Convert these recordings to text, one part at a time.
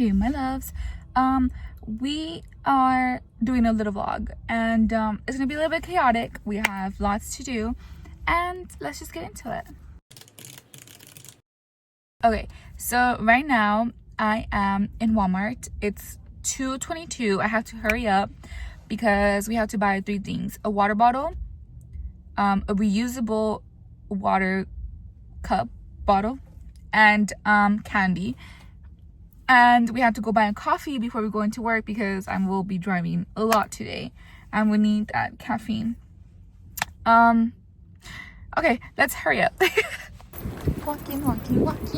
Hey my loves, we are doing a little vlog, and it's gonna be a little bit chaotic. We have lots to do, and let's just get into it. Okay, so right now I am in Walmart. It's 2:22. I have to hurry up because we have to buy 3 things: a water bottle, a reusable water cup bottle, and candy. And we have to go buy a coffee before we go into work because I will be driving a lot today and we need that caffeine. Okay, let's hurry up. Walking. Walmart.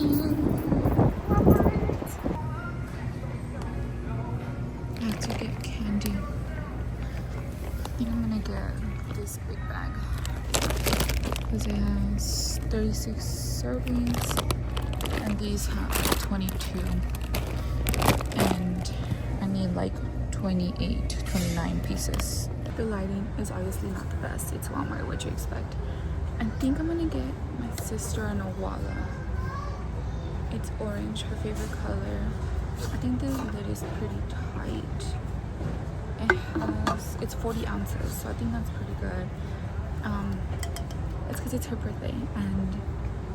I have to get candy. I think I'm gonna get this big bag because it has 36 servings and these have 22. And I need like 29 pieces. The lighting is obviously not the best. It's Walmart, what you expect. I think I'm gonna get my sister an Owala. It's orange, her favorite color. I think the lid is pretty tight. It's 40 ounces, so I think that's pretty good. It's because it's her birthday, and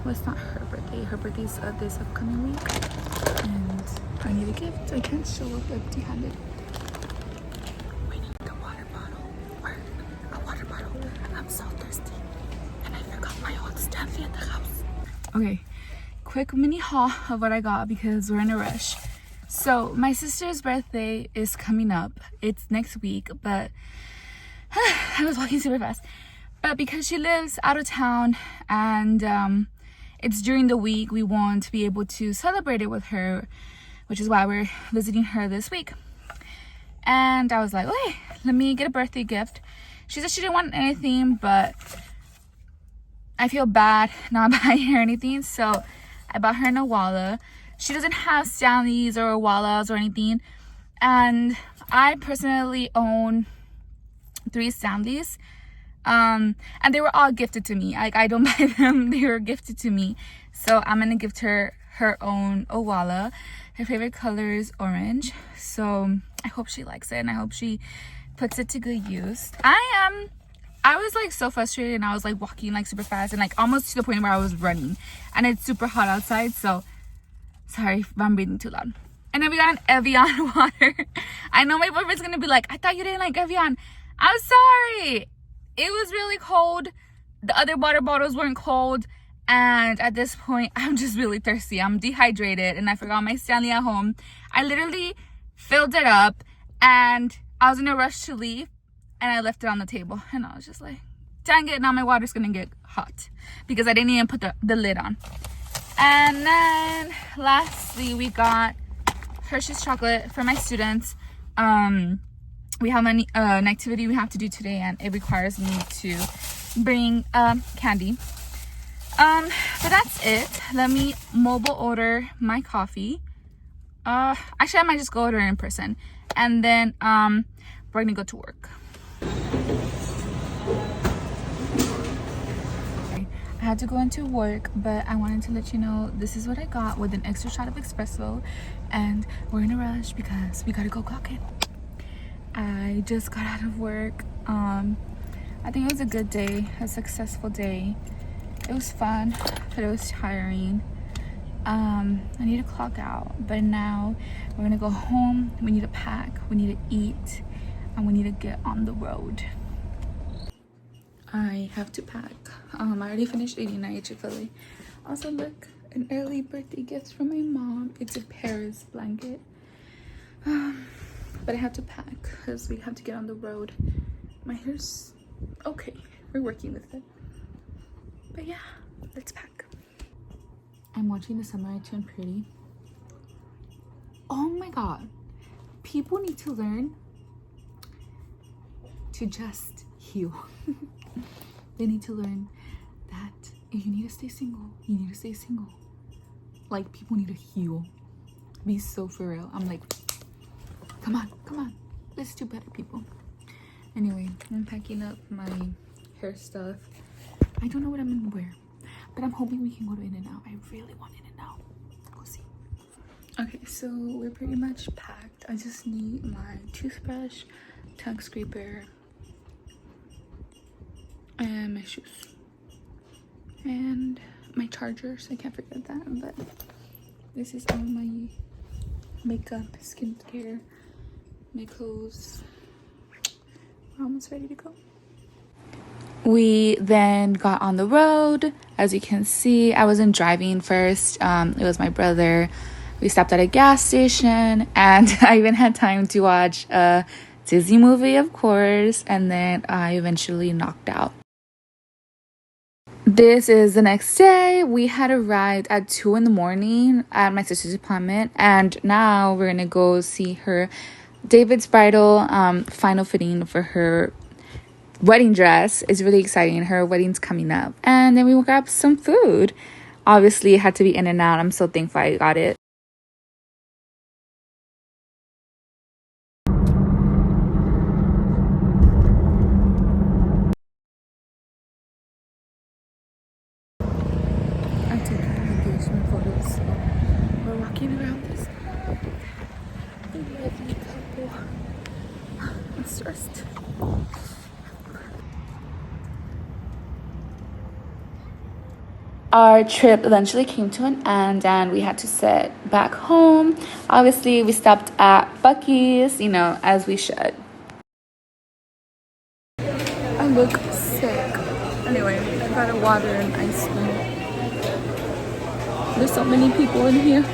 well, it's not her birthday. Her birthday's this upcoming week, and I need a gift. I can't show up empty-handed. We need a water bottle. Or a water bottle. I'm so thirsty. And I forgot my old Stanley at the house. Okay, quick mini haul of what I got because we're in a rush. So my sister's birthday is coming up. It's next week, but I was walking super fast. But because she lives out of town and it's during the week, we want to be able to celebrate it with her, which is why we're visiting her this week. And I was like, okay, let me get a birthday gift. She said she didn't want anything, but I feel bad not buying her anything, so I bought her an Owala. She doesn't have Stanleys or Owalas or anything, and I personally own 3 Stanleys. And they were all gifted to me. Like, I don't buy them, they were gifted to me. So I'm gonna gift her her own Owala. Her favorite color is orange, so I hope she likes it and I hope she puts it to good use. I was like so frustrated, and I was like walking like super fast and like almost to the point where I was running, and it's super hot outside, so sorry if I'm breathing too loud. And then we got an Evian water. I know my boyfriend's gonna be like, I thought you didn't like Evian. I'm sorry, it was really cold. The other water bottles weren't cold, and at this point I'm just really thirsty. I'm dehydrated and I forgot my Stanley at home. I literally filled it up and I was in a rush to leave, and I left it on the table, and I was just like, dang it, now my water's gonna get hot because I didn't even put the lid on. And then lastly, we got Hershey's chocolate for my students. We have an activity we have to do today, and it requires me to bring candy. But that's it. Let me mobile order my coffee. Actually, I might just go order in person, and then we're gonna go to work. I had to go into work, but I wanted to let you know this is what I got with an extra shot of espresso, and we're in a rush because we gotta go clock in. I just got out of work. I think it was a good day, a successful day. It was fun, but it was tiring. I need to clock out, but now we're gonna go home. We need to pack, we need to eat, and we need to get on the road. I have to pack. I already finished eating. I ate Chick-fil-A. Also, look, an early birthday gift from my mom. It's a Paris blanket. But I have to pack because we have to get on the road. My hair's okay. We're working with it. But yeah, let's pack. I'm watching The Summer I Turned Pretty. Oh my god. People need to learn to just heal. They need to learn that if you need to stay single, you need to stay single. Like, people need to heal. Be so for real. I'm like, come on, let's do better, people. Anyway, I'm packing up my hair stuff. I don't know what I'm gonna wear, but I'm hoping we can go to In-N-Out. I really want In-N-Out. We'll see. Okay, so we're pretty much packed. I just need my toothbrush, tongue scraper, and my shoes. And my chargers. I can't forget that. But this is all my makeup, skincare, my clothes. We're almost ready to go. We then got on the road. As you can see, I wasn't driving first. It was my brother. We stopped at a gas station, and I even had time to watch a Disney movie, of course, and then I eventually knocked out. This is the next day. We had arrived at 2 in the morning at my sister's apartment, and now we're gonna go see her David's bridal final fitting for her wedding dress. Is really exciting. Her wedding's coming up, and then we will grab some food. Obviously, it had to be in and out. I'm so thankful I got it. I'm taking engagement photos. We're walking around this lovely couple. I'm stressed. Our trip eventually came to an end and we had to sit back home. Obviously, we stopped at Buc-ee's, as we should. I look sick. Anyway, I got a water and ice cream. There's so many people in here.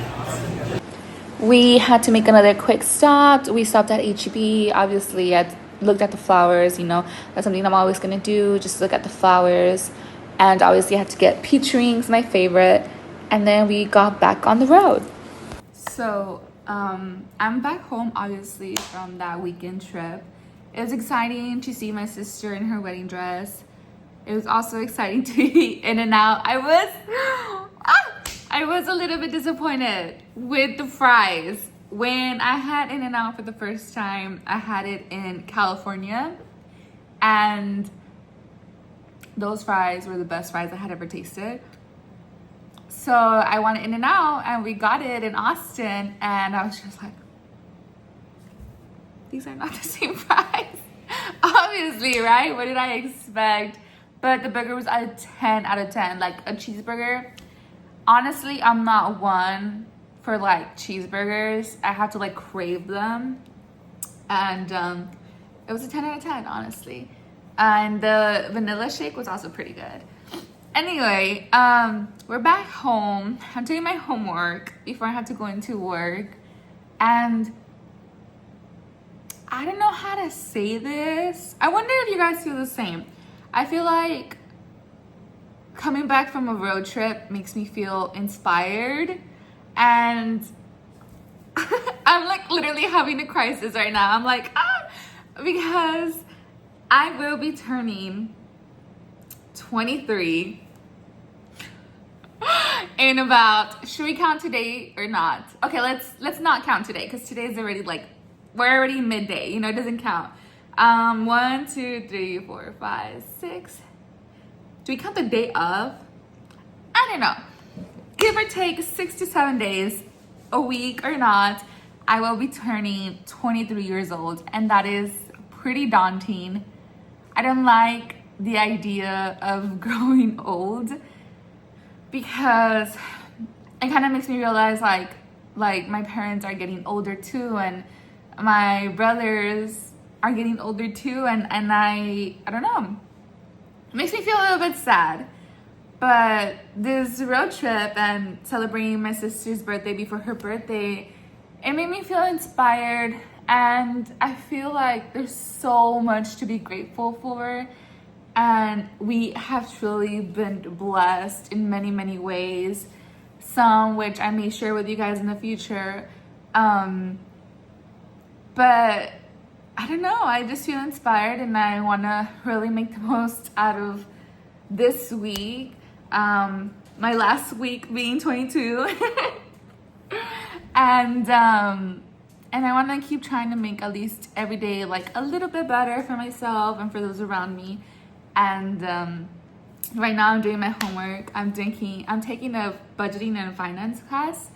We had to make another quick stop. We stopped at H-E-B. Obviously, I looked at the flowers. That's something I'm always going to do, just look at the flowers. And obviously, I had to get peach rings, my favorite. And then we got back on the road. So, I'm back home, obviously, from that weekend trip. It was exciting to see my sister in her wedding dress. It was also exciting to be in and out. I was a little bit disappointed with the fries. When I had In-N-Out for the first time, I had it in California. And those fries were the best fries I had ever tasted. So I wanted In-N-Out, and we got it in Austin. And I was just like, these are not the same fries. Obviously, right? What did I expect? But the burger was a 10 out of 10. Like a cheeseburger. Honestly, I'm not one for like cheeseburgers. I have to like crave them. And it was a 10 out of 10, honestly. And the vanilla shake was also pretty good. Anyway, we're back home. I'm doing my homework before I have to go into work. And I don't know how to say this. I wonder if you guys feel the same. I feel like coming back from a road trip makes me feel inspired. And I'm like literally having a crisis right now. I'm like, because I will be turning 23 in about, should we count today or not? Okay, let's not count today because today's already like, we're already midday, it doesn't count. 1, 2, 3, 4, 5, 6. Do we count the day of? I don't know. Give or take 6 to 7 days, a week or not, I will be turning 23 years old, and that is pretty daunting. I don't like the idea of growing old because it kind of makes me realize like my parents are getting older too, and my brothers are getting older too, and I don't know. It makes me feel a little bit sad. But this road trip and celebrating my sister's birthday before her birthday, it made me feel inspired, and I feel like there's so much to be grateful for, and we have truly been blessed in many, many ways, some which I may share with you guys in the future. But I don't know, I just feel inspired, and I want to really make the most out of this week. My last week being 22. And I want to keep trying to make at least every day like a little bit better for myself and for those around me. And right now I'm doing my homework. I'm taking a budgeting and finance class,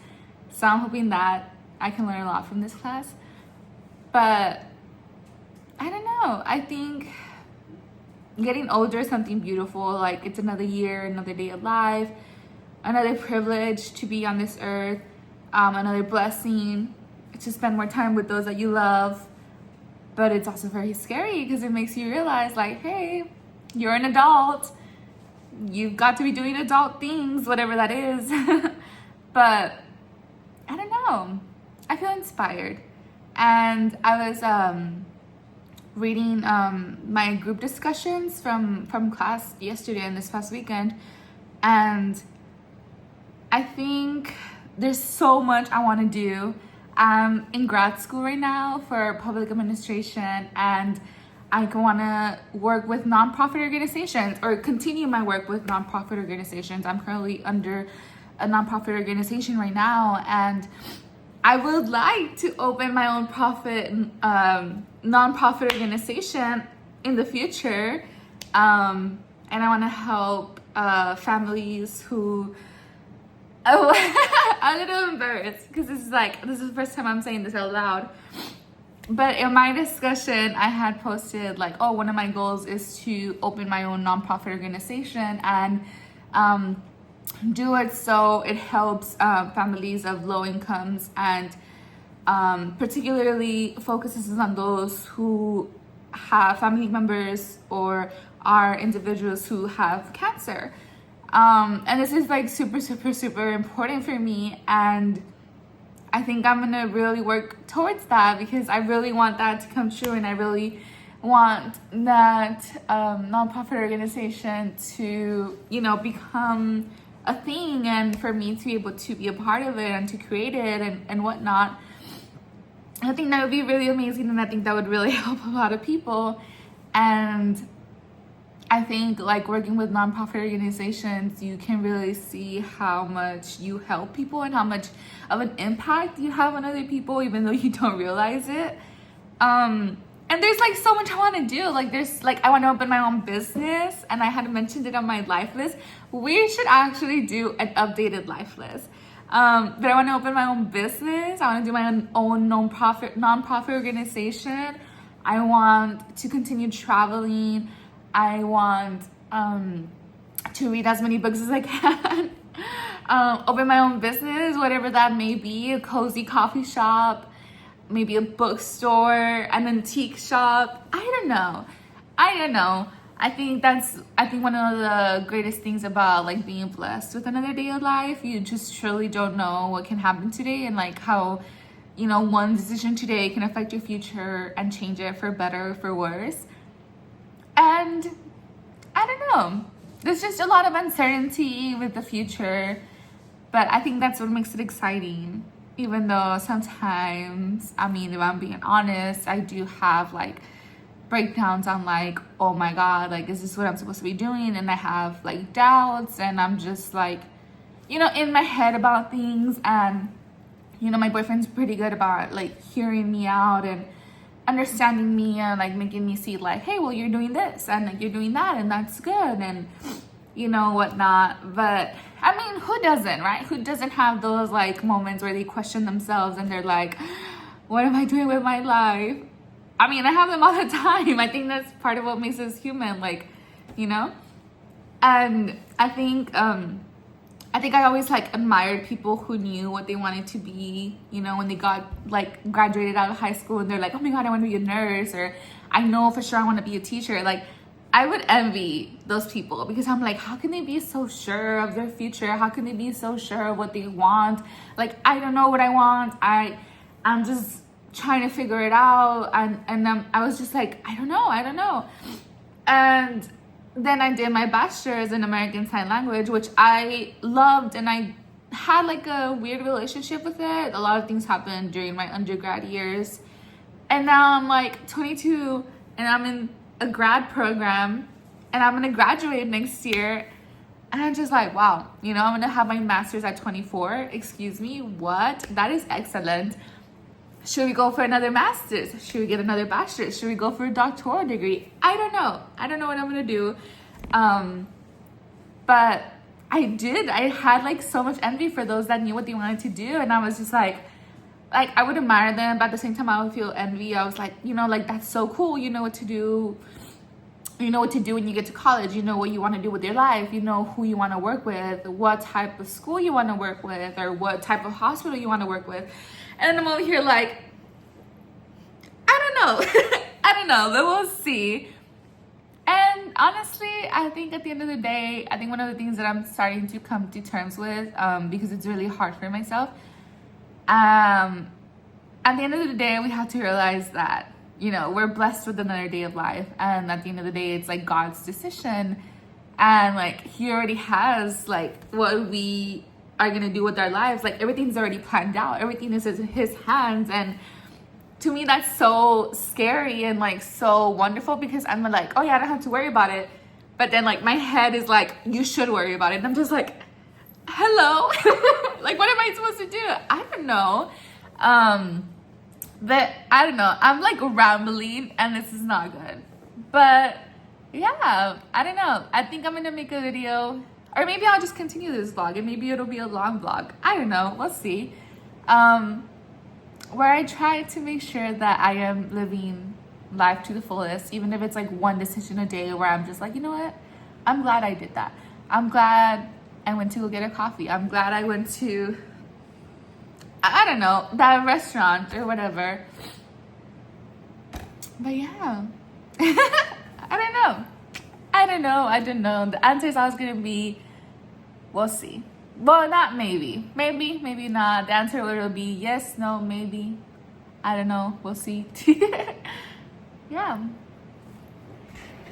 So I'm hoping that I can learn a lot from this class. But I don't know. I think getting older is something beautiful. Like, it's another year, another day alive, another privilege to be on this earth, another blessing to spend more time with those that you love. But it's also very scary because it makes you realize, like, hey, you're an adult. You've got to be doing adult things, whatever that is. But I don't know. I feel inspired. And I was reading my group discussions from class yesterday and this past weekend. And I think there's so much I want to do. I'm in grad school right now for public administration, and I want to work with nonprofit organizations or continue my work with nonprofit organizations. I'm currently under a nonprofit organization right now, and I would like to open my own nonprofit organization in the future. And I want to help families who... Oh, I'm a little embarrassed because this is the first time I'm saying this out loud. But in my discussion, I had posted like, oh, one of my goals is to open my own nonprofit organization and do it so it helps families of low incomes, and particularly focuses on those who have family members or are individuals who have cancer. And this is like super, super, super important for me. And I think I'm going to really work towards that because I really want that to come true. And I really want that nonprofit organization to, become a thing, and for me to be able to be a part of it and to create it and whatnot. I think that would be really amazing. And I think that would really help a lot of people. And I think like working with nonprofit organizations, you can really see how much you help people and how much of an impact you have on other people, even though you don't realize it. And there's like so much I want to do. Like I want to open my own business, and I had mentioned it on my life list. We should actually do an updated life list. But I want to open my own business. I want to do my own nonprofit organization. I want to continue traveling. I want to read as many books as I can. Open my own business, whatever that may be, a cozy coffee shop, maybe a bookstore, an antique shop. I don't know. I think one of the greatest things about like being blessed with another day of life, you just truly don't know what can happen today, and like how, one decision today can affect your future and change it for better or for worse. And I don't know. There's just a lot of uncertainty with the future. But I think that's what makes it exciting. Even though sometimes, if I'm being honest, I do have like breakdowns on like, oh my God, like, is this what I'm supposed to be doing? And I have like doubts, and I'm just like, in my head about things. And, my boyfriend's pretty good about like hearing me out and understanding me and like making me see like, hey, well, you're doing this and like you're doing that, and that's good, and whatnot. But who doesn't, right? Who doesn't have those like moments where they question themselves and they're like, what am I doing with my life? I have them all the time. I think that's part of what makes us human, like, and I think I always like admired people who knew what they wanted to be, when they graduated out of high school, and they're like, oh my God, I want to be a nurse, or I know for sure I want to be a teacher. Like, I would envy those people because I'm like, how can they be so sure of their future? How can they be so sure of what they want? Like, I don't know what I want. I'm just trying to figure it out. And I was just like, I don't know. And then I did my bachelor's in American Sign Language, which I loved, and I had like a weird relationship with it. A lot of things happened during my undergrad years. And now I'm like 22 and I'm in a grad program and I'm gonna graduate next year. And I'm just like, wow, I'm gonna have my master's at 24. Excuse me, what? That is excellent. Should we go for another master's? Should we get another bachelor's? Should we go for a doctoral degree? I don't know what I'm gonna do. But I did. I had like so much envy for those that knew what they wanted to do. And I was just like I would admire them, but at the same time I would feel envy. I was like, you know, like that's so cool. You know what to do. You know what to do when you get to college. You know what you want to do with your life. You know who you want to work with, what type of school you want to work with, or what type of hospital you want to work with. And I'm over here like, I don't know. I don't know, but we'll see. And honestly, I think at the end of the day, I think one of the things that I'm starting to come to terms with, because it's really hard for myself, at the end of the day, we have to realize that, you know, we're blessed with another day of life. And at the end of the day, it's like God's decision. And like, he already has like what we are going to do with our lives. Like everything's already planned out. Everything is in his hands. And to me, that's so scary and like so wonderful, because I'm like, oh yeah, I don't have to worry about it. But then like my head is like, you should worry about it. And I'm just like, hello. Like, what am I supposed to do? I don't know. But I don't know. I'm like rambling and this is not good. But yeah, I don't know. I think I'm gonna make a video, or maybe I'll just continue this vlog and maybe it'll be a long vlog. I don't know. We'll see. Where I try to make sure that I am living life to the fullest, even if it's like one decision a day where I'm just like, you know what? I'm glad I did that. I'm glad I went to go get a coffee. I'm glad I went to, I don't know, that restaurant or whatever. But yeah, I don't know. The answer is always going to be, we'll see. Well, not maybe. Maybe not. The answer will be yes, no, maybe. I don't know. We'll see. Yeah.